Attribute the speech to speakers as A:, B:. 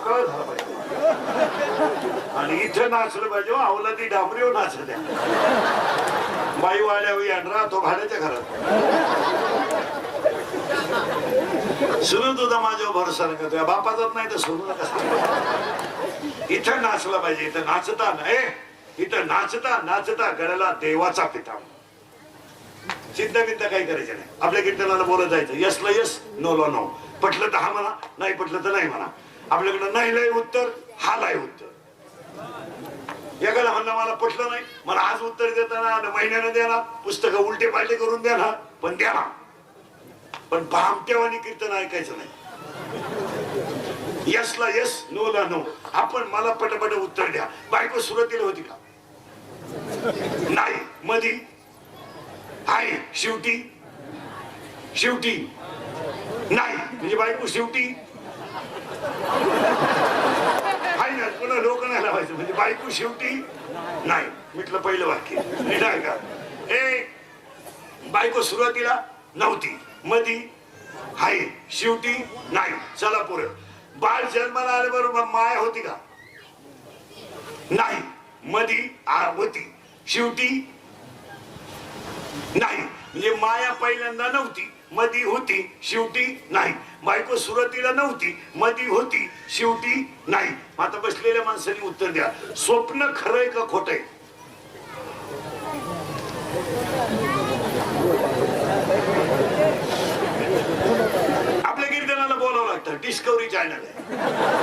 A: मोकळा झाला पाहिजे आणि इथं नाचलं पाहिजे अवलादी डांबरीवर नाचत बाई वाड्यावर येणार तो भाड्याच्या घरात सुनू तुझा माझ्यावर भरोसा नका तुझ्या बापाचाच नाही तर सुनू नका इथं नाचलं पाहिजे इथं नाचता नाही इथं नाचता नाचता गळ्याला देवाचा पिता चिंता बिंता काही करायचं नाही आपल्या कीर्तनाला बोलत जायचं यसला यस नोला नो पटलं तर हा म्हणा नाही पटलं तर नाही म्हणा आपल्याकडं नाही लय उत्तर हा लय उत्तर एकाला म्हणणं मला पटलं नाही मला आज उत्तर देताना महिन्यानं देणार पुस्तकं उलटे पालटे करून देणार पण देणार पण भामटेवानी कीर्तन ऐकायचं नाही यसला यस नोला नो आपण मला पटपट उत्तर द्या बायको सुरुवातीला होती का नाही मधी आहे शेवटी शेवटी नाही म्हणजे बायको शेवटी आहे ना पुन्हा लोक नाही लावायचं म्हणजे बायको शेवटी नाही म्हटलं पहिलं वाक्य नीट आहे का ए बायको सुरुवातीला नव्हती मधी आहे शेवटी नाही चला पुढे बाळ जन्माला आल्याबरोबर माया होती का नाही मधी होती शेवटी नाही म्हणजे माया पहिल्यांदा नव्हती मधी होती शेवटी नाही बायको सुरुवातीला नव्हती मधी होती शेवटी नाही आता बसलेल्या माणसाने उत्तर द्या स्वप्न खरंय का खोटंय आपल्या कीर्तनाला बोलावं लागतं डिस्कवरी चॅनल आहे